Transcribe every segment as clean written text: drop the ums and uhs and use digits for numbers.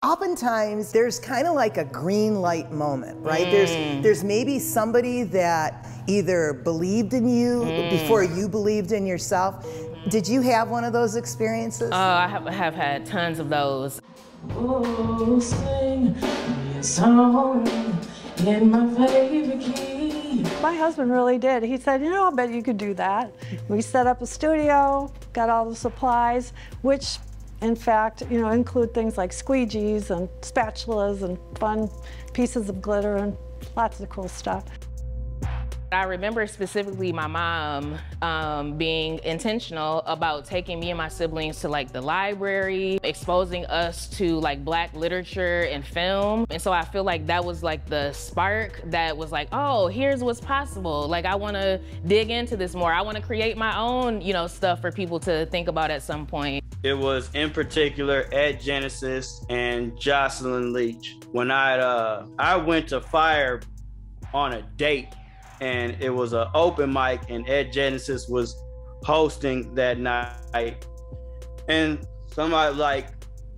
Oftentimes, there's kind of like a green light moment, right? There's maybe somebody that either believed in you before you believed in yourself. Did you have one of those experiences? I have had tons of those. Oh, sing me a song in my favorite key. My husband really did. He said, you know, I bet you could do that. We set up a studio, got all the supplies, which in fact, you know, include things like squeegees and spatulas and fun pieces of glitter and lots of cool stuff. I remember specifically my mom being intentional about taking me and my siblings to like the library, exposing us to like Black literature and film. And so I feel like that was like the spark that was like, oh, here's what's possible. Like I wanna dig into this more. I wanna create my own, you know, stuff for people to think about at some point. It was in particular Ed Genesis and Jocelyn Leach. When I went to Fire on a date, and it was an open mic, and Ed Genesis was hosting that night. And somebody like,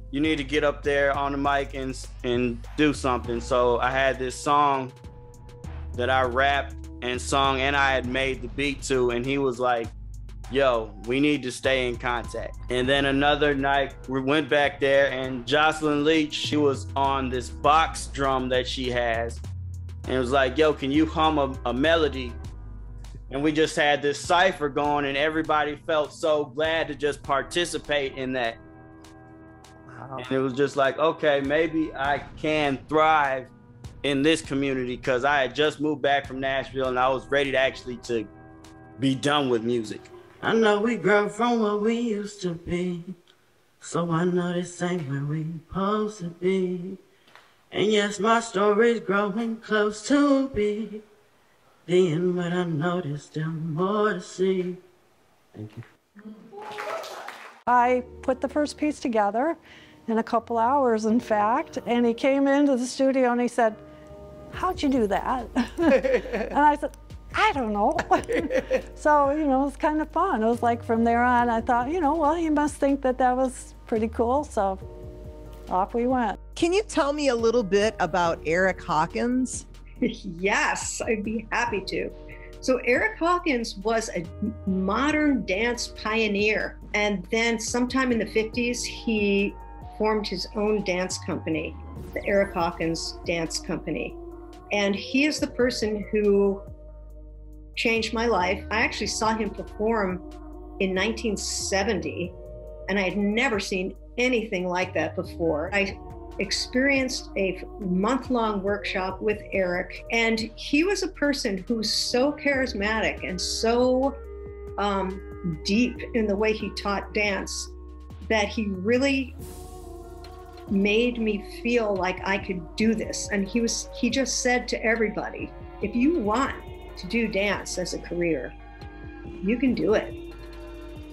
you need to get up there on the mic and do something. So I had this song that I rapped and sung, and I had made the beat to, and he was like, yo, we need to stay in contact. And then another night, we went back there, and Jocelyn Leach, she was on this box drum that she has. And it was like, yo, can you hum a melody? And we just had this cipher going, and everybody felt so glad to just participate in that. Wow. And it was just like, okay, maybe I can thrive in this community, because I had just moved back from Nashville and I was ready to actually to be done with music. I know we grow from what we used to be, so I know this ain't where we supposed to be. And yes, my story's growing close to be the end, but I know there's still more to see. Thank you. I put the first piece together in a couple hours, in fact, and he came into the studio and he said, how'd you do that? And I said, I don't know. So, you know, it was kind of fun. It was like from there on, I thought, you know, well, he must think that that was pretty cool, so off we went. Can you tell me a little bit about Eric Hawkins? Yes, I'd be happy to. So Eric Hawkins was a modern dance pioneer. And then sometime in the 50s, he formed his own dance company, the Eric Hawkins Dance Company. And he is the person who changed my life. I actually saw him perform in 1970, and I had never seen anything like that before. I experienced a month-long workshop with Eric, and he was a person who was so charismatic and so deep in the way he taught dance that he really made me feel like I could do this. And he just said to everybody, if you want to do dance as a career, you can do it.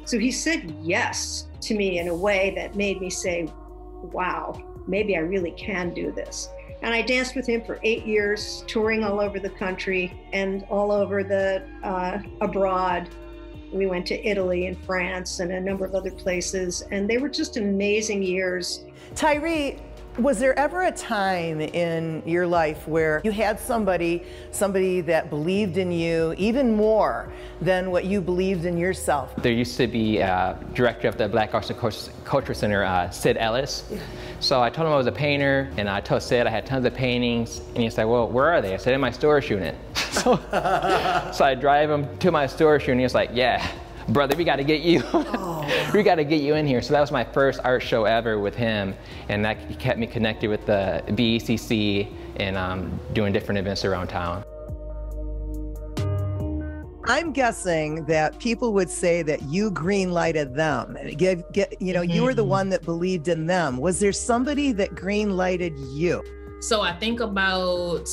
So he said yes to me in a way that made me say, wow, maybe I really can do this. And I danced with him for 8 years, touring all over the country and all over the abroad. We went to Italy and France and a number of other places, and they were just amazing years. Tyree, was there ever a time in your life where you had somebody that believed in you even more than what you believed in yourself? There used to be a director of the Black Arts and Culture Center, Sid Ellis. Yeah. So I told him I was a painter, and I told Sid I had tons of paintings, and he said, well, where are they? I said, in my storage unit. So I drive him to my storage unit, and he was like, yeah, brother, we gotta get you. We gotta get you in here. So that was my first art show ever with him, and that kept me connected with the BECC and doing different events around town. I'm guessing that people would say that you green-lighted them. You were the one that believed in them. Was there somebody that green-lighted you? So I think about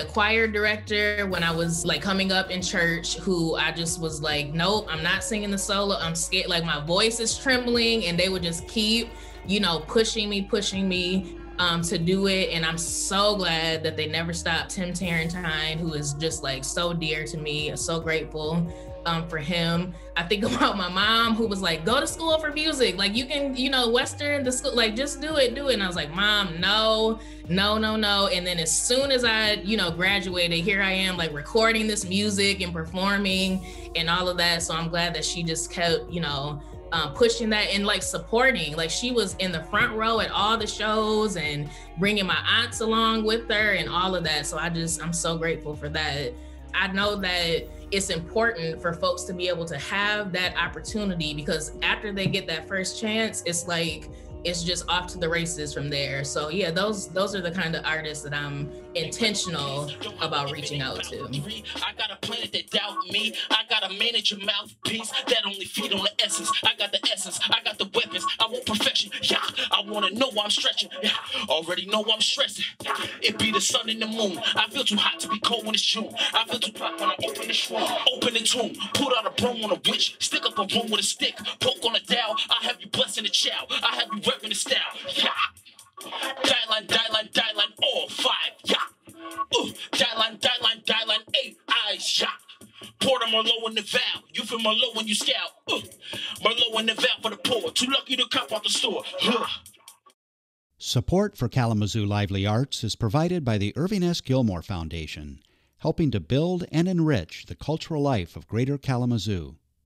choir director when I was like coming up in church, who I just was like, nope, I'm not singing the solo. I'm scared, like my voice is trembling, and they would just keep, you know, pushing me to do it. And I'm so glad that they never stopped. Tim Tarrantine, who is just like so dear to me, so grateful. for him. I think about my mom, who was like, go to school for music. Like, you can, you know, Western, the school, like, just do it. And I was like, Mom, no. And then as soon as I, you know, graduated, here I am, like, recording this music and performing and all of that. So I'm glad that she just kept, you know, pushing that and like supporting. Like, she was in the front row at all the shows and bringing my aunts along with her and all of that. So I'm so grateful for that. I know that it's important for folks to be able to have that opportunity, because after they get that first chance, it's like, it's just off to the races from there. So yeah, those are the kind of artists that I'm intentional about reaching out to. I got a planet that doubt me. I got a manager mouthpiece that only feed on the essence. I got the essence, I got the weapons. I want perfection. Yeah, I want to know why I'm stretching. Yeah, already know I'm stressing. It be the sun and the moon. I feel too hot to be cold when it's June. I feel too hot when I open the shroom. Open the tomb. Put out a broom on a witch. Stick up a room with a stick. Poke on a dowel. I have you blessing the child. I have you repping the style. Yeah. Die line, all 5. Yeah. Die line, 8 eyes. Yeah. Porter Merlot in the Val. You from Merlot when you scout. Merlot in the Val for the poor. Too lucky to cop out the store. Support for Kalamazoo Lively Arts is provided by the Irving S. Gilmore Foundation, helping to build and enrich the cultural life of Greater Kalamazoo.